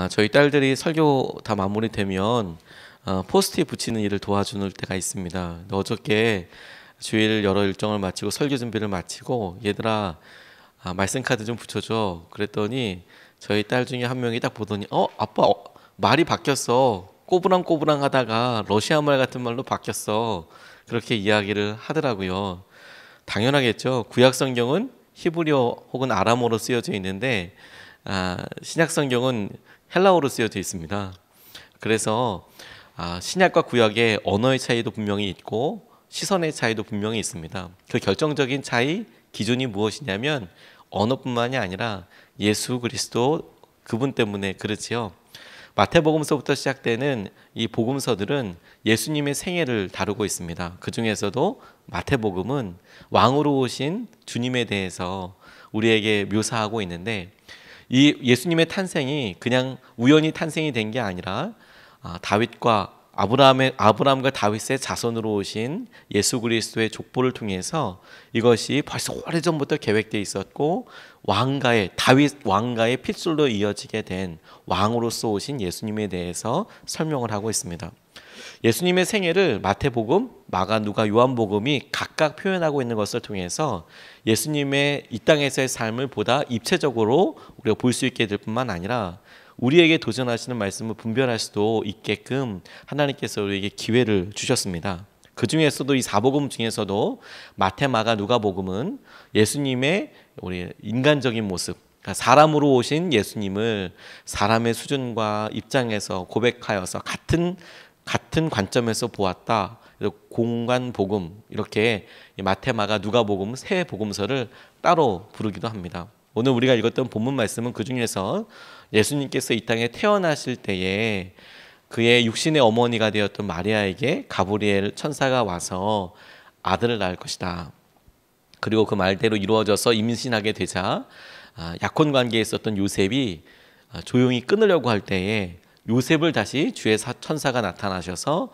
저희 딸들이 설교 다 마무리되면 포스트잇 붙이는 일을 도와주는 때가 있습니다. 근데 어저께 주일 여러 일정을 마치고 설교 준비를 마치고 얘들아 말씀 카드 좀 붙여줘. 그랬더니 저희 딸 중에 한 명이 딱 보더니 아빠 말이 바뀌었어. 꼬부랑꼬부랑 하다가 러시아 말 같은 말로 바뀌었어. 그렇게 이야기를 하더라고요. 당연하겠죠. 구약 성경은 히브리어 혹은 아람어로 쓰여져 있는데 신약 성경은 헬라어로 쓰여져 있습니다. 그래서 신약과 구약의 언어의 차이도 분명히 있고 시선의 차이도 분명히 있습니다. 그 결정적인 차이 기준이 무엇이냐면 언어뿐만이 아니라 예수 그리스도 그분 때문에 그렇지요. 마태복음서부터 시작되는 이 복음서들은 예수님의 생애를 다루고 있습니다. 그 중에서도 마태복음은 왕으로 오신 주님에 대해서 우리에게 묘사하고 있는데 이 예수님의 탄생이 그냥 우연히 탄생이 된 게 아니라 다윗과 아브라함과 다윗의 자손으로 오신 예수 그리스도의 족보를 통해서 이것이 벌써 오래전부터 계획되어 있었고 다윗 왕가의 핏줄로 이어지게 된 왕으로서 오신 예수님에 대해서 설명을 하고 있습니다. 예수님의 생애를 마태복음, 마가, 누가, 요한복음이 각각 표현하고 있는 것을 통해서 예수님의 이 땅에서의 삶을 보다 입체적으로 우리가 볼 수 있게 될 뿐만 아니라 우리에게 도전하시는 말씀을 분별할 수도 있게끔 하나님께서 우리에게 기회를 주셨습니다. 그 중에서도 이 사복음 중에서도 마태, 마가, 누가복음은 예수님의 우리 인간적인 모습, 그러니까 사람으로 오신 예수님을 사람의 수준과 입장에서 고백하여서 같은 관점에서 보았다. 공간 복음 이렇게 마태, 마가, 누가복음 세 복음서를 따로 부르기도 합니다. 오늘 우리가 읽었던 본문 말씀은 그 중에서 예수님께서 이 땅에 태어나실 때에 그의 육신의 어머니가 되었던 마리아에게 가브리엘 천사가 와서 아들을 낳을 것이다. 그리고 그 말대로 이루어져서 임신하게 되자 약혼 관계에 있었던 요셉이 조용히 끊으려고 할 때에 요셉을 다시 주의 천사가 나타나셔서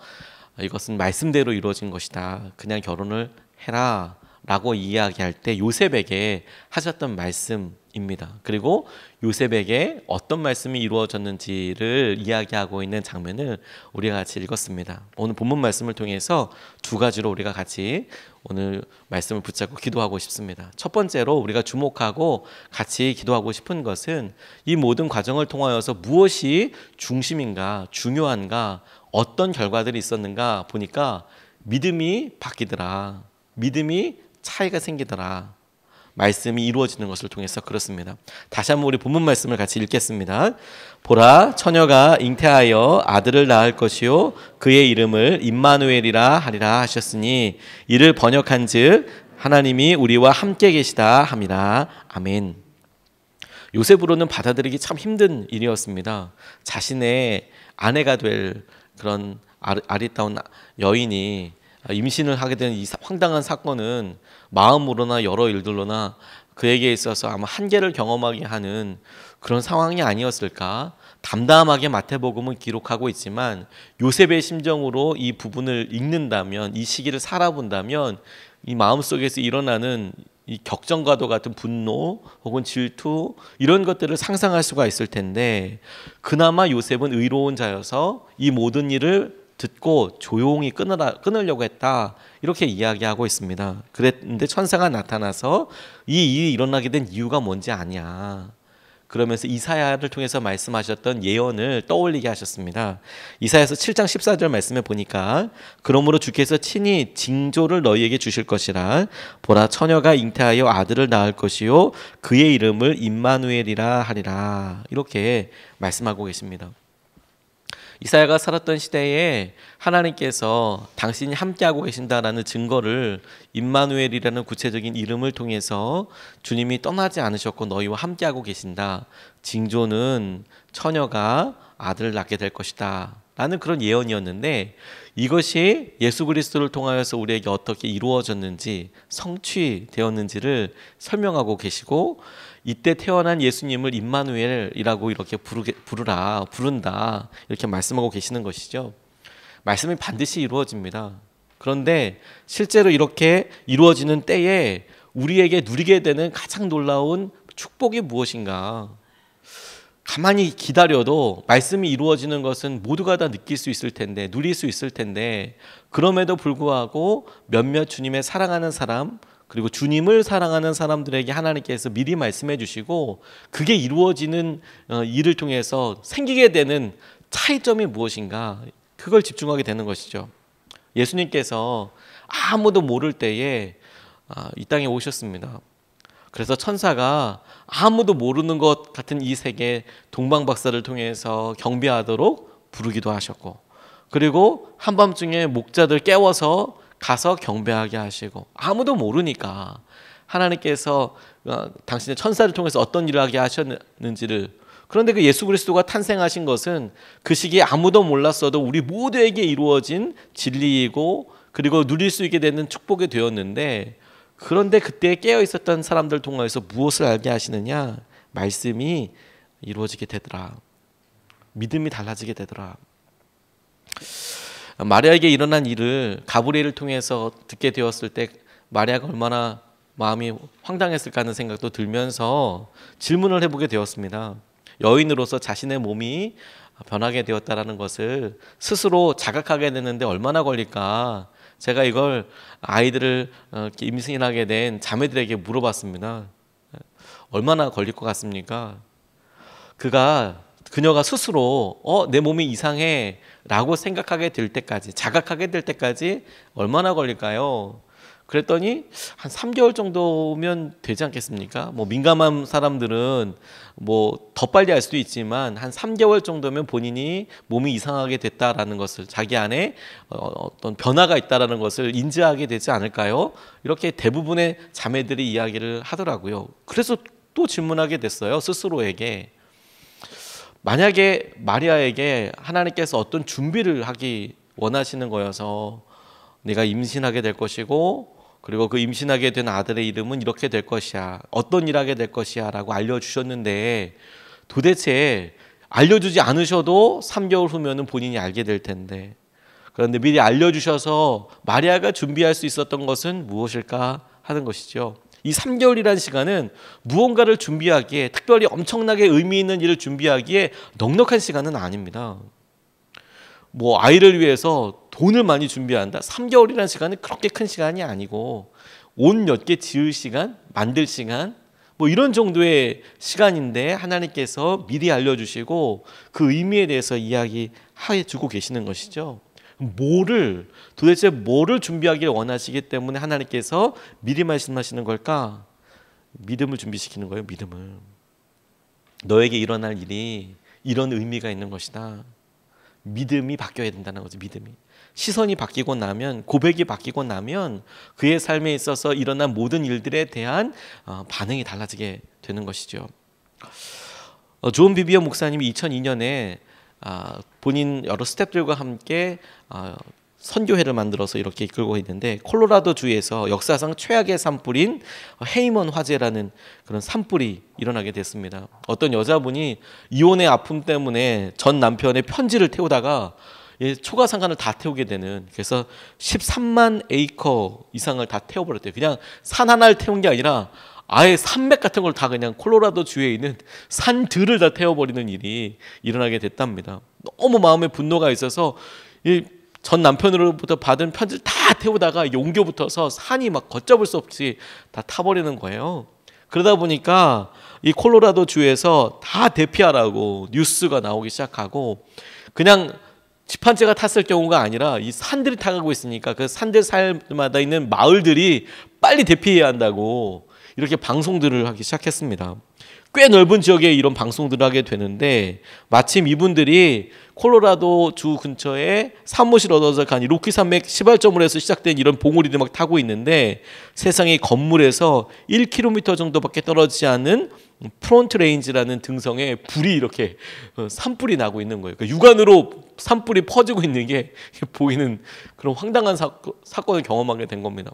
이것은 말씀대로 이루어진 것이다. 그냥 결혼을 해라 라고 이야기할 때 요셉에게 하셨던 말씀입니다. 그리고 요셉에게 어떤 말씀이 이루어졌는지를 이야기하고 있는 장면을 우리가 같이 읽었습니다. 오늘 본문 말씀을 통해서 두 가지로 우리가 같이 오늘 말씀을 붙잡고 기도하고 싶습니다. 첫 번째로 우리가 주목하고 같이 기도하고 싶은 것은 이 모든 과정을 통하여서 무엇이 중심인가, 중요한가, 어떤 결과들이 있었는가 보니까 믿음이 바뀌더라. 믿음이 차이가 생기더라. 말씀이 이루어지는 것을 통해서 그렇습니다. 다시 한번 우리 본문 말씀을 같이 읽겠습니다. 보라, 처녀가 잉태하여 아들을 낳을 것이요 그의 이름을 임마누엘이라 하리라 하셨으니 이를 번역한즉 하나님이 우리와 함께 계시다 함이라. 아멘. 요셉으로는 받아들이기 참 힘든 일이었습니다. 자신의 아내가 될 그런 아리따운 여인이 임신을 하게 된 이 황당한 사건은 마음으로나 여러 일들로나 그에게 있어서 아마 한계를 경험하게 하는 그런 상황이 아니었을까. 담담하게 마태복음은 기록하고 있지만 요셉의 심정으로 이 부분을 읽는다면, 이 시기를 살아본다면 이 마음속에서 일어나는 이 격정과도 같은 분노 혹은 질투 이런 것들을 상상할 수가 있을 텐데 그나마 요셉은 의로운 자여서 이 모든 일을 듣고 조용히 끊으려고 했다. 이렇게 이야기하고 있습니다. 그랬는데 천사가 나타나서 이 일이 일어나게 된 이유가 뭔지 아냐. 그러면서 이사야를 통해서 말씀하셨던 예언을 떠올리게 하셨습니다. 이사야서 7장 14절 말씀에 보니까 그러므로 주께서 친히 징조를 너희에게 주실 것이라. 보라, 처녀가 잉태하여 아들을 낳을 것이요 그의 이름을 임마누엘이라 하리라. 이렇게 말씀하고 계십니다. 이사야가 살았던 시대에 하나님께서 당신이 함께하고 계신다라는 증거를 임마누엘이라는 구체적인 이름을 통해서 주님이 떠나지 않으셨고 너희와 함께하고 계신다. 징조는 처녀가 아들을 낳게 될 것이다 라는 그런 예언이었는데 이것이 예수 그리스도를 통하여서 우리에게 어떻게 이루어졌는지 성취되었는지를 설명하고 계시고 이때 태어난 예수님을 임마누엘이라고 이렇게 부른다 이렇게 말씀하고 계시는 것이죠. 말씀이 반드시 이루어집니다. 그런데 실제로 이렇게 이루어지는 때에 우리에게 누리게 되는 가장 놀라운 축복이 무엇인가? 가만히 기다려도 말씀이 이루어지는 것은 모두가 다 느낄 수 있을 텐데, 누릴 수 있을 텐데, 그럼에도 불구하고 몇몇 주님의 사랑하는 사람, 그리고 주님을 사랑하는 사람들에게 하나님께서 미리 말씀해 주시고 그게 이루어지는 일을 통해서 생기게 되는 차이점이 무엇인가, 그걸 집중하게 되는 것이죠. 예수님께서 아무도 모를 때에 이 땅에 오셨습니다. 그래서 천사가 아무도 모르는 것 같은 이 세계 동방박사를 통해서 경배하도록 부르기도 하셨고, 그리고 한밤중에 목자들 깨워서 가서 경배하게 하시고, 아무도 모르니까 하나님께서 당신의 천사를 통해서 어떤 일을 하게 하셨는지를, 그런데 그 예수 그리스도가 탄생하신 것은 그 시기에 아무도 몰랐어도 우리 모두에게 이루어진 진리이고 그리고 누릴 수 있게 되는 축복이 되었는데, 그런데 그때 깨어 있었던 사람들 통해서 무엇을 알게 하시느냐? 말씀이 이루어지게 되더라. 믿음이 달라지게 되더라. 마리아에게 일어난 일을 가브리엘을 통해서 듣게 되었을 때 마리아가 얼마나 마음이 황당했을까 하는 생각도 들면서 질문을 해보게 되었습니다. 여인으로서 자신의 몸이 변하게 되었다라는 것을 스스로 자각하게 되는데 얼마나 걸릴까? 제가 이걸 아이들을 임신하게 된 자매들에게 물어봤습니다. 얼마나 걸릴 것 같습니까? 그녀가 스스로 내 몸이 이상해 라고 생각하게 될 때까지, 자각하게 될 때까지 얼마나 걸릴까요? 그랬더니 한 3개월 정도면 되지 않겠습니까? 뭐 민감한 사람들은 뭐 더 빨리 알 수도 있지만 한 3개월 정도면 본인이 몸이 이상하게 됐다라는 것을, 자기 안에 어떤 변화가 있다라는 것을 인지하게 되지 않을까요? 이렇게 대부분의 자매들이 이야기를 하더라고요. 그래서 또 질문하게 됐어요, 스스로에게. 만약에 마리아에게 하나님께서 어떤 준비를 하기 원하시는 거여서 내가 임신하게 될 것이고, 그리고 그 임신하게 된 아들의 이름은 이렇게 될 것이야, 어떤 일 하게 될 것이야 라고 알려주셨는데, 도대체 알려주지 않으셔도 3개월 후면은 본인이 알게 될 텐데, 그런데 미리 알려주셔서 마리아가 준비할 수 있었던 것은 무엇일까 하는 것이죠. 이 3개월이라는 시간은 무언가를 준비하기에, 특별히 엄청나게 의미 있는 일을 준비하기에 넉넉한 시간은 아닙니다. 뭐 아이를 위해서 돈을 많이 준비한다, 3개월이라는 시간은 그렇게 큰 시간이 아니고, 옷 몇 개 지을 시간, 만들 시간, 뭐 이런 정도의 시간인데 하나님께서 미리 알려주시고 그 의미에 대해서 이야기해 주고 계시는 것이죠. 도대체 뭐를 준비하기를 원하시기 때문에 하나님께서 미리 말씀하시는 걸까? 믿음을 준비시키는 거예요. 믿음을. 너에게 일어날 일이 이런 의미가 있는 것이다. 믿음이 바뀌어야 된다는 거죠. 믿음이. 시선이 바뀌고 나면, 고백이 바뀌고 나면 그의 삶에 있어서 일어난 모든 일들에 대한 반응이 달라지게 되는 것이죠. 존 비비어 목사님이 2002년에 본인 여러 스태프들과 함께 선교회를 만들어서 이렇게 이끌고 있는데, 콜로라도 주에서 역사상 최악의 산불인 헤이먼 화재라는 그런 산불이 일어나게 됐습니다. 어떤 여자분이 이혼의 아픔 때문에 전 남편의 편지를 태우다가 초가상간을 다 태우게 되는, 그래서 13만 에이커 이상을 다 태워버렸대요. 그냥 산 하나를 태운 게 아니라 아예 산맥 같은 걸 다, 그냥 콜로라도 주에 있는 산들을 다 태워버리는 일이 일어나게 됐답니다. 너무 마음에 분노가 있어서 전 남편으로부터 받은 편지를 다 태우다가 옮겨붙어서 산이 막 걷잡을 수 없이 다 타버리는 거예요. 그러다 보니까 이 콜로라도 주에서 다 대피하라고 뉴스가 나오기 시작하고, 그냥 집 한 채가 탔을 경우가 아니라 이 산들이 타가고 있으니까 그 산들 사이마다 있는 마을들이 빨리 대피해야 한다고 이렇게 방송들을 하기 시작했습니다. 꽤 넓은 지역에 이런 방송들을 하게 되는데, 마침 이분들이 콜로라도 주 근처에 사무실 얻어서 간 로키 산맥 시발점으로 해서 시작된 이런 봉우리들 막 타고 있는데, 세상의 건물에서 1km 정도밖에 떨어지지 않은 프론트 레인지라는 등성에 불이 이렇게 산불이 나고 있는 거예요. 그러니까 육안으로 산불이 퍼지고 있는 게 보이는 그런 황당한 사건을 경험하게 된 겁니다.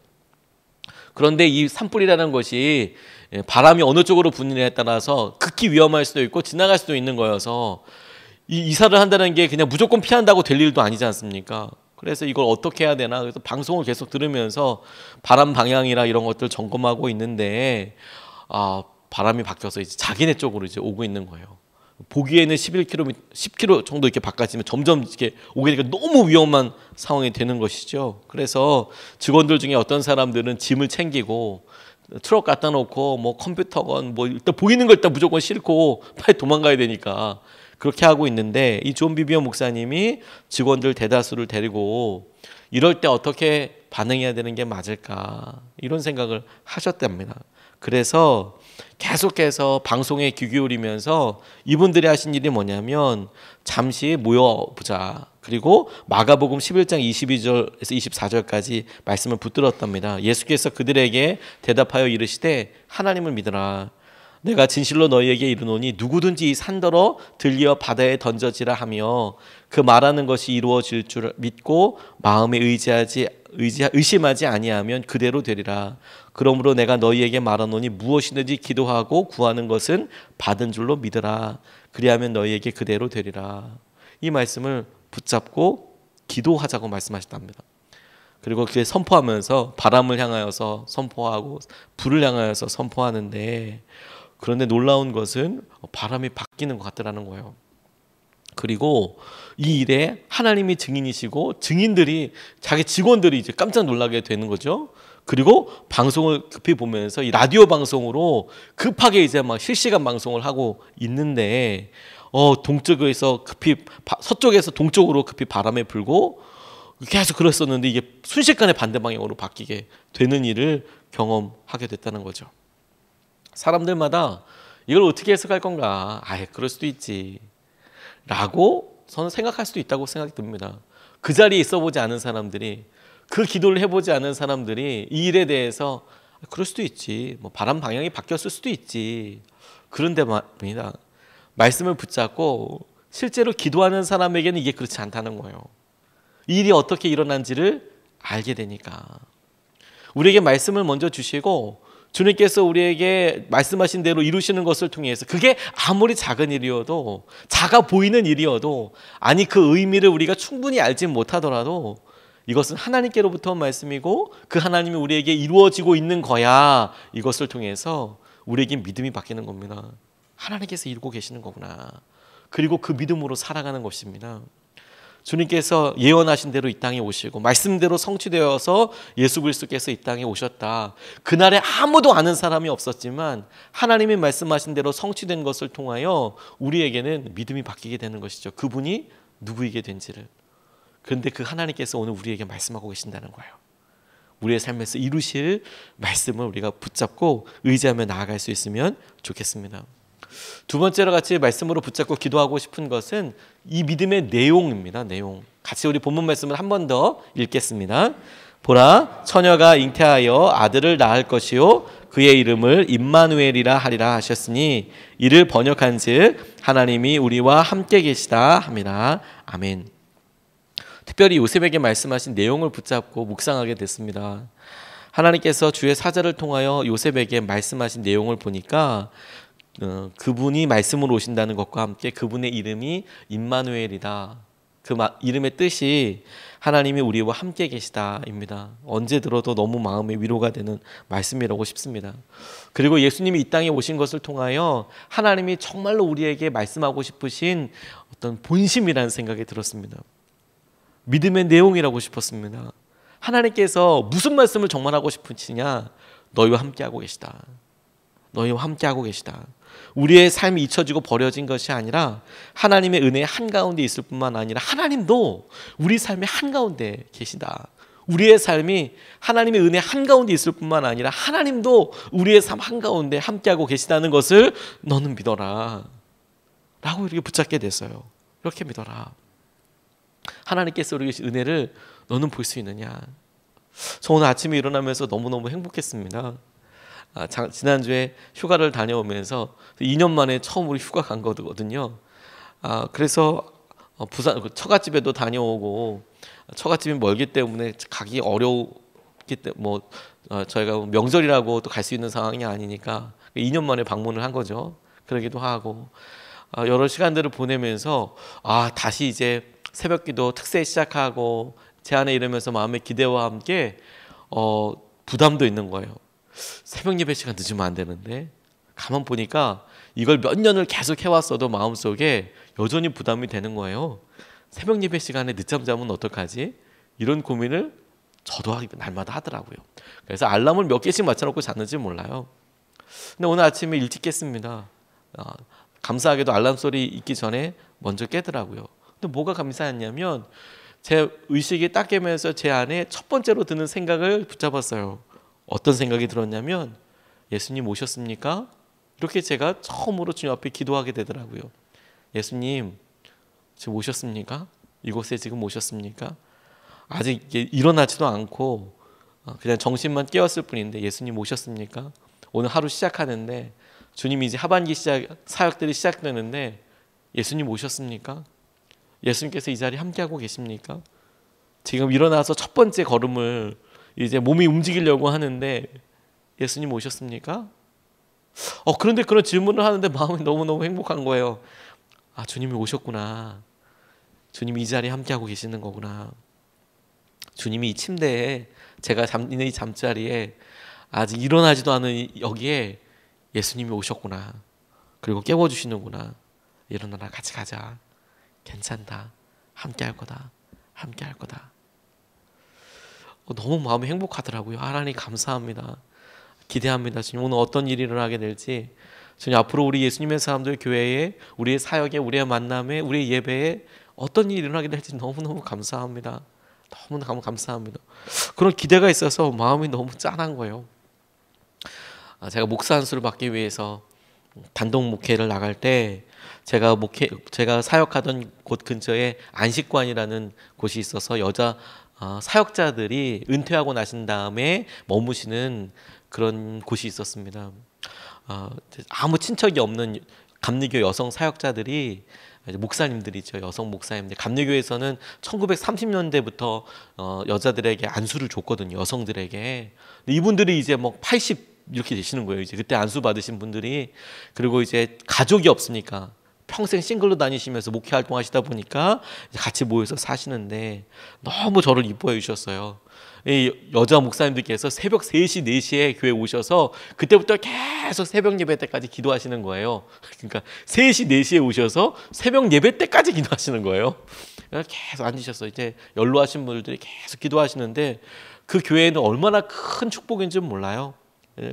그런데 이 산불이라는 것이 바람이 어느 쪽으로 부느냐에 따라서 극히 위험할 수도 있고 지나갈 수도 있는 거여서, 이사를 한다는 게 그냥 무조건 피한다고 될 일도 아니지 않습니까? 그래서 이걸 어떻게 해야 되나, 그래서 방송을 계속 들으면서 바람 방향이나 이런 것들 점검하고 있는데, 바람이 바뀌어서 이제 자기네 쪽으로 이제 오고 있는 거예요. 보기에는 11km, 10km 정도 이렇게 바깥이면 점점 이렇게 오게 되니까 너무 위험한 상황이 되는 것이죠. 그래서 직원들 중에 어떤 사람들은 짐을 챙기고 트럭 갖다 놓고 뭐 컴퓨터건 뭐 일단 보이는 걸 일단 무조건 싣고 빨리 도망가야 되니까 그렇게 하고 있는데, 이 존 비비언 목사님이 직원들 대다수를 데리고 이럴 때 어떻게 반응해야 되는 게 맞을까, 이런 생각을 하셨답니다. 그래서 계속해서 방송에 귀 기울이면서 이분들이 하신 일이 뭐냐면 잠시 모여보자. 그리고 마가복음 11장 22절에서 24절까지 말씀을 붙들었답니다. 예수께서 그들에게 대답하여 이르시되 하나님을 믿으라. 내가 진실로 너희에게 이르노니 누구든지 이 산더러 들리어 바다에 던져지라 하며 그 말하는 것이 이루어질 줄 믿고 마음에 의심하지 아니하면 그대로 되리라. 그러므로 내가 너희에게 말하노니 무엇이든지 기도하고 구하는 것은 받은 줄로 믿으라. 그리하면 너희에게 그대로 되리라. 이 말씀을 붙잡고 기도하자고 말씀하셨답니다. 그리고 그게 선포하면서 바람을 향하여서 선포하고 불을 향하여서 선포하는데, 그런데 놀라운 것은 바람이 바뀌는 것 같더라는 거예요. 그리고 이 일에 하나님이 증인이시고 증인들이, 자기 직원들이 이제 깜짝 놀라게 되는 거죠. 그리고 방송을 급히 보면서 이 라디오 방송으로 급하게 이제 막 실시간 방송을 하고 있는데, 동쪽에서 급히 서쪽에서 동쪽으로 급히 바람이 불고 계속 그랬었는데 이게 순식간에 반대 방향으로 바뀌게 되는 일을 경험하게 됐다는 거죠. 사람들마다 이걸 어떻게 해석할 건가? 아예 그럴 수도 있지 라고 저는 생각할 수도 있다고 생각이 듭니다. 그 자리에 있어보지 않은 사람들이, 그 기도를 해보지 않은 사람들이 이 일에 대해서 그럴 수도 있지, 뭐 바람 방향이 바뀌었을 수도 있지, 그런데 말입니다. 말씀을 붙잡고 실제로 기도하는 사람에게는 이게 그렇지 않다는 거예요. 이 일이 어떻게 일어난지를 알게 되니까. 우리에게 말씀을 먼저 주시고 주님께서 우리에게 말씀하신 대로 이루시는 것을 통해서, 그게 아무리 작은 일이어도, 작아 보이는 일이어도, 아니 그 의미를 우리가 충분히 알지 못하더라도 이것은 하나님께로부터 온 말씀이고 그 하나님이 우리에게 이루어지고 있는 거야. 이것을 통해서 우리에게 믿음이 바뀌는 겁니다. 하나님께서 이루고 계시는 거구나. 그리고 그 믿음으로 살아가는 것입니다. 주님께서 예언하신 대로 이 땅에 오시고 말씀대로 성취되어서 예수 그리스도께서 이 땅에 오셨다. 그날에 아무도 아는 사람이 없었지만 하나님이 말씀하신 대로 성취된 것을 통하여 우리에게는 믿음이 바뀌게 되는 것이죠. 그분이 누구이게 된지를. 그런데 그 하나님께서 오늘 우리에게 말씀하고 계신다는 거예요. 우리의 삶에서 이루실 말씀을 우리가 붙잡고 의지하며 나아갈 수 있으면 좋겠습니다. 두 번째로 같이 말씀으로 붙잡고 기도하고 싶은 것은 이 믿음의 내용입니다. 내용. 같이 우리 본문 말씀을 한 번 더 읽겠습니다. 보라, 처녀가 잉태하여 아들을 낳을 것이요 그의 이름을 임마누엘이라 하리라 하셨으니 이를 번역한즉 하나님이 우리와 함께 계시다 함이라. 아멘. 특별히 요셉에게 말씀하신 내용을 붙잡고 묵상하게 됐습니다. 하나님께서 주의 사자를 통하여 요셉에게 말씀하신 내용을 보니까 그분이 말씀으로 오신다는 것과 함께 그분의 이름이 임마누엘이다. 그 이름의 뜻이 하나님이 우리와 함께 계시다입니다. 언제 들어도 너무 마음에 위로가 되는 말씀이라고 싶습니다. 그리고 예수님이 이 땅에 오신 것을 통하여 하나님이 정말로 우리에게 말씀하고 싶으신 어떤 본심이라는 생각이 들었습니다. 믿음의 내용이라고 싶었습니다. 하나님께서 무슨 말씀을 정말 하고 싶으시냐? 너희와 함께하고 계시다. 너희와 함께하고 계시다. 우리의 삶이 잊혀지고 버려진 것이 아니라 하나님의 은혜 한가운데 있을 뿐만 아니라 하나님도 우리 삶의 한가운데 계시다. 우리의 삶이 하나님의 은혜 한가운데 있을 뿐만 아니라 하나님도 우리의 삶 한가운데 함께하고 계시다는 것을 너는 믿어라 라고 이렇게 붙잡게 됐어요. 이렇게 믿어라. 하나님께서 우리에게 주신 은혜를 너는 볼 수 있느냐. 저 오늘 아침에 일어나면서 너무너무 행복했습니다. 지난주에 휴가를 다녀오면서 2년 만에 처음으로 휴가 간 거거든요. 그래서 부산 처갓집에도 다녀오고, 처갓집이 멀기 때문에 가기 어려웠기 때문에 저희가 명절이라고 또 갈 수 있는 상황이 아니니까 2년 만에 방문을 한 거죠. 그러기도 하고 여러 시간들을 보내면서 다시 이제 새벽기도 특세 시작하고 제 안에 이러면서 마음의 기대와 함께 부담도 있는 거예요. 새벽 예배 시간 늦으면 안 되는데 가만 보니까 이걸 몇 년을 계속 해왔어도 마음속에 여전히 부담이 되는 거예요. 새벽 예배 시간에 늦잠 자면 어떡하지? 이런 고민을 저도 날마다 하더라고요. 그래서 알람을 몇 개씩 맞춰놓고 잤는지 몰라요. 근데 오늘 아침에 일찍 깼습니다. 감사하게도 알람 소리 있기 전에 먼저 깨더라고요. 근데 뭐가 감사했냐면 제 의식이 딱 깨면서 제 안에 첫 번째로 드는 생각을 붙잡았어요. 어떤 생각이 들었냐면 예수님 오셨습니까? 이렇게 제가 처음으로 주님 앞에 기도하게 되더라고요. 예수님 지금 오셨습니까? 이곳에 지금 오셨습니까? 아직 일어나지도 않고 그냥 정신만 깨었을 뿐인데 예수님 오셨습니까? 오늘 하루 시작하는데 주님이 이제 하반기 사역들이 시작되는데 예수님 오셨습니까? 예수님께서 이 자리에 함께하고 계십니까? 지금 일어나서 첫 번째 걸음을 이제 몸이 움직이려고 하는데 예수님 오셨습니까? 그런데 그런 질문을 하는데 마음이 너무너무 행복한 거예요. 주님이 오셨구나. 주님이 이 자리에 함께하고 계시는 거구나. 주님이 이 침대에 제가 있는 이 잠자리에 아직 일어나지도 않은 여기에 예수님이 오셨구나. 그리고 깨워주시는구나. 일어나라 같이 가자. 괜찮다. 함께할 거다. 함께할 거다. 너무 마음이 행복하더라고요. 하나님 감사합니다. 기대합니다. 주님 오늘 어떤 일이 일어나게 될지 주님 앞으로 우리 예수님의 사람들 교회에 우리의 사역에 우리의 만남에 우리의 예배에 어떤 일이 일어나게 될지 너무너무 감사합니다. 너무너무 감사합니다. 그런 기대가 있어서 마음이 너무 짠한 거예요. 제가 목사 안수를 받기 위해서 단독 목회를 나갈 때 제가 사역하던 곳 근처에 안식관이라는 곳이 있어서 여자 사역자들이 은퇴하고 나신 다음에 머무시는 그런 곳이 있었습니다. 아무 친척이 없는 감리교 여성 사역자들이 목사님들이죠. 여성 목사님들. 감리교에서는 1930년대부터 여자들에게 안수를 줬거든요. 여성들에게. 이분들이 이제 뭐 80 이렇게 되시는 거예요. 이제 그때 안수 받으신 분들이. 그리고 이제 가족이 없으니까 평생 싱글로 다니시면서 목회 활동하시다 보니까 같이 모여서 사시는데 너무 저를 이뻐해 주셨어요. 이 여자 목사님들께서 새벽 3시, 4시에 교회 오셔서 그때부터 계속 새벽 예배 때까지 기도하시는 거예요. 그러니까 3시, 4시에 오셔서 새벽 예배 때까지 기도하시는 거예요. 계속 앉으셔서 이제 연로하신 분들이 계속 기도하시는데 그 교회는 얼마나 큰 축복인지 몰라요.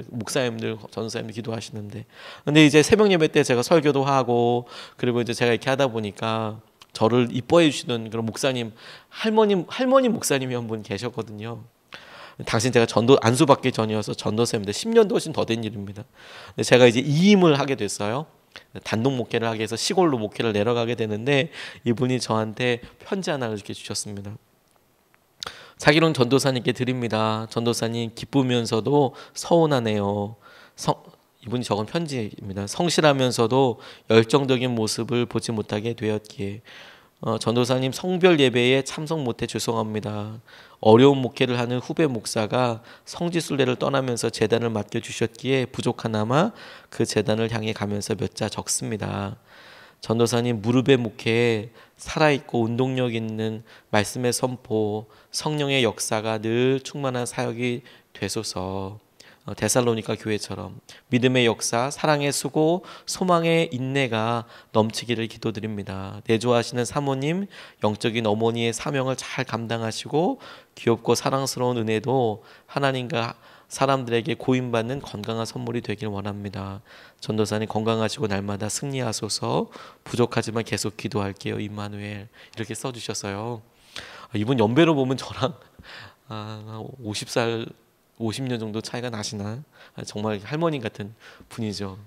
목사님들, 전사님들 기도하시는데. 근데 이제 새벽 예배 때 제가 설교도 하고 그리고 이제 제가 이렇게 하다 보니까 저를 이뻐해 주시는 그런 목사님, 할머니 목사님이 한 분 계셨거든요. 당신 제가 안수 받기 전이어서 전도사입니다. 10년도 훨씬 더 된 일입니다. 근데 제가 이제 이임을 하게 됐어요. 단독 목회를 하게 해서 시골로 목회를 내려가게 되는데 이분이 저한테 편지 하나를 이렇게 주셨습니다. 자기론 전도사님께 드립니다. 전도사님 기쁘면서도 서운하네요. 이분이 적은 편지입니다. 성실하면서도 열정적인 모습을 보지 못하게 되었기에 전도사님 성별 예배에 참석 못해 죄송합니다. 어려운 목회를 하는 후배 목사가 성지순례를 떠나면서 제단을 맡겨주셨기에 부족하나마 그 제단을 향해 가면서 몇 자 적습니다. 전도사님 무릎의 목회에 살아있고 운동력 있는 말씀의 선포, 성령의 역사가 늘 충만한 사역이 되소서. 데살로니가 교회처럼 믿음의 역사, 사랑의 수고, 소망의 인내가 넘치기를 기도드립니다. 내조하시는 사모님, 영적인 어머니의 사명을 잘 감당하시고 귀엽고 사랑스러운 은혜도 하나님과 사람들에게 고임받는 건강한 선물이 되길 원합니다. 전도사님 건강하시고 날마다 승리하소서. 부족하지만 계속 기도할게요. 임마누엘. 이렇게 써주셨어요. 이분 연배로 보면 저랑 50살 50년 정도 차이가 나시나? 정말 할머니 같은 분이죠.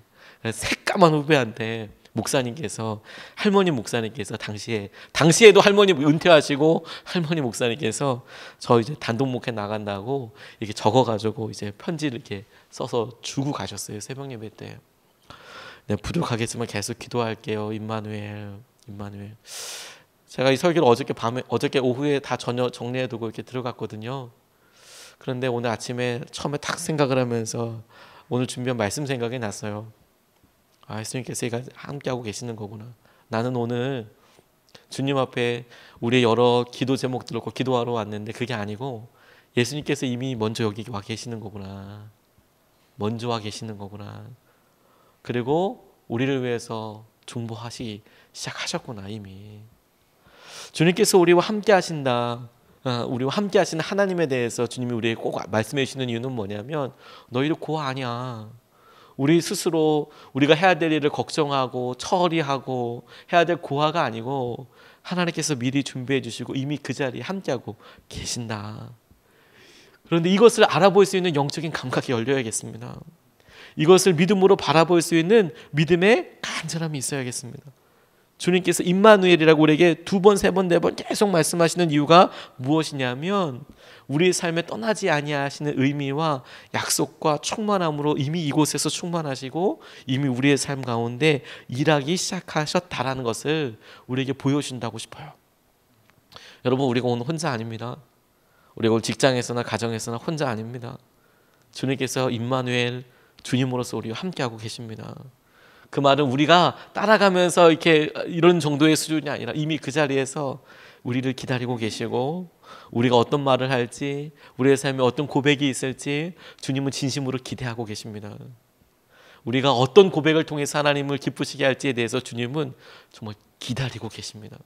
새까만 후배한테 할머니 목사님께서 당시에도 할머니 은퇴하시고 할머니 목사님께서 저 이제 단독 목회 나간다고 이렇게 적어가지고 이제 편지를 이렇게 써서 주고 가셨어요. 새벽 예배 때. 네, 부족하겠지만 계속 기도할게요. 임마누엘. 제가 이 설교를 어저께 오후에 다 전혀 정리해두고 이렇게 들어갔거든요. 그런데 오늘 아침에 처음에 딱 생각을 하면서 오늘 준비한 말씀 생각이 났어요. 예수님께서 함께하고 계시는 거구나. 나는 오늘 주님 앞에 우리의 여러 기도 제목들을 기도하러 왔는데 그게 아니고 예수님께서 이미 먼저 여기 와 계시는 거구나. 먼저 와 계시는 거구나. 그리고 우리를 위해서 중보하시기 시작하셨구나. 이미 주님께서 우리와 함께 하신다. 우리와 함께 하시는 하나님에 대해서 주님이 우리에게 꼭 말씀해 주시는 이유는 뭐냐면 너희들 고아 아니야. 우리 스스로 우리가 해야 될 일을 걱정하고 처리하고 해야 될 고아가 아니고 하나님께서 미리 준비해 주시고 이미 그 자리에 함께하고 계신다. 그런데 이것을 알아볼 수 있는 영적인 감각이 열려야겠습니다. 이것을 믿음으로 바라볼 수 있는 믿음의 간절함이 있어야겠습니다. 주님께서 임마누엘이라고 우리에게 2번, 3번, 4번 계속 말씀하시는 이유가 무엇이냐면 우리의 삶에 떠나지 아니하시는 의미와 약속과 충만함으로 이미 이곳에서 충만하시고 이미 우리의 삶 가운데 일하기 시작하셨다라는 것을 우리에게 보여준다고 싶어요. 여러분, 우리가 오늘 혼자 아닙니다. 우리가 오늘 직장에서나 가정에서나 혼자 아닙니다. 주님께서 임마누엘, 주님으로서 우리와 함께하고 계십니다. 그 말은 우리가 따라가면서 이런 정도의 수준이 아니라 이미 그 자리에서 우리를 기다리고 계시고 우리가 어떤 말을 할지 우리의 삶에 어떤 고백이 있을지 주님은 진심으로 기대하고 계십니다. 우리가 어떤 고백을 통해서 하나님을 기쁘시게 할지에 대해서 주님은 정말 기다리고 계십니다.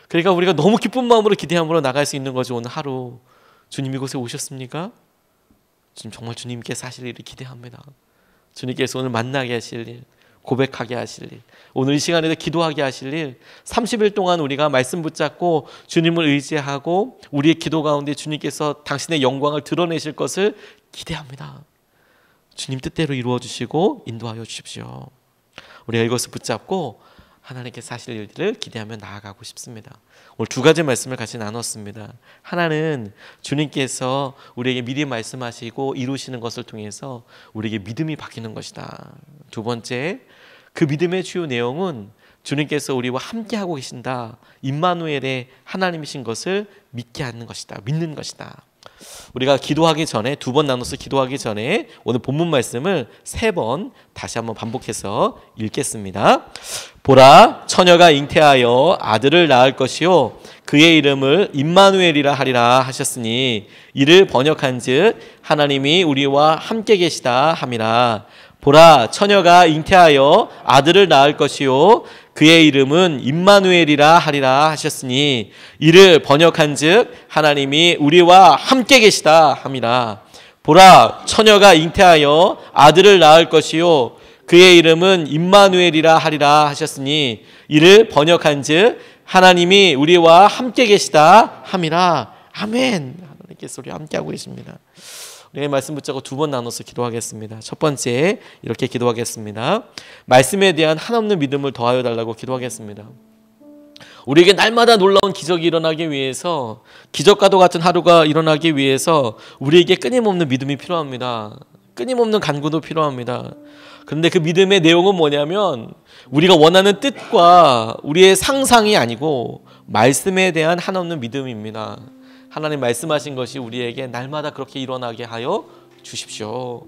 그러니까 우리가 너무 기쁜 마음으로 기대함으로 나갈 수 있는 거죠. 오늘 하루 주님 이곳에 오셨습니까? 지금 정말 주님께서 하실 일을 기대합니다. 주님께서 오늘 만나게 하실 일, 고백하게 하실 일, 오늘 이 시간에도 기도하게 하실 일, 30일 동안 우리가 말씀 붙잡고 주님을 의지하고 우리의 기도 가운데 주님께서 당신의 영광을 드러내실 것을 기대합니다. 주님 뜻대로 이루어 주시고 인도하여 주십시오. 우리가 이것을 붙잡고 하나님께서 하실 일들을 기대하며 나아가고 싶습니다. 오늘 2가지 말씀을 같이 나눴습니다. 하나는 주님께서 우리에게 미리 말씀하시고 이루시는 것을 통해서 우리에게 믿음이 바뀌는 것이다. 2번째, 그 믿음의 주요 내용은 주님께서 우리와 함께하고 계신다. 임마누엘의 하나님이신 것을 믿게 하는 것이다. 믿는 것이다. 우리가 기도하기 전에 2번 나눠서 기도하기 전에 오늘 본문 말씀을 3번 다시 한번 반복해서 읽겠습니다. 보라, 처녀가 잉태하여 아들을 낳을 것이요 그의 이름을 임마누엘이라 하리라 하셨으니 이를 번역한즉 하나님이 우리와 함께 계시다 함이라. 보라, 처녀가 잉태하여 아들을 낳을 것이요 그의 이름은 임마누엘이라 하리라 하셨으니 이를 번역한즉 하나님이 우리와 함께 계시다 함이라. 보라, 처녀가 잉태하여 아들을 낳을 것이요 그의 이름은 임마누엘이라 하리라 하셨으니 이를 번역한즉 하나님이 우리와 함께 계시다 함이라. 아멘. 하나님께서 우리와 함께하고 계십니다. 우리가 말씀 붙잡고 2번 나눠서 기도하겠습니다. 첫 번째, 이렇게 기도하겠습니다. 말씀에 대한 한없는 믿음을 더하여 달라고 기도하겠습니다. 우리에게 날마다 놀라운 기적이 일어나기 위해서, 기적과도 같은 하루가 일어나기 위해서 우리에게 끊임없는 믿음이 필요합니다. 끊임없는 간구도 필요합니다. 그런데 그 믿음의 내용은 뭐냐면 우리가 원하는 뜻과 우리의 상상이 아니고 말씀에 대한 한없는 믿음입니다. 하나님 말씀하신 것이 우리에게 날마다 그렇게 일어나게 하여 주십시오.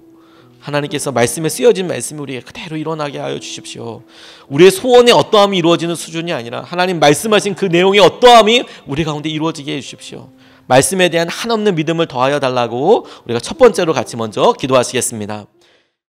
하나님께서 말씀에 쓰여진 말씀이 우리에게 그대로 일어나게 하여 주십시오. 우리의 소원의 어떠함이 이루어지는 수준이 아니라 하나님 말씀하신 그 내용의 어떠함이 우리 가운데 이루어지게 해 주십시오. 말씀에 대한 한없는 믿음을 더하여 달라고 우리가 첫 번째로 같이 먼저 기도하시겠습니다.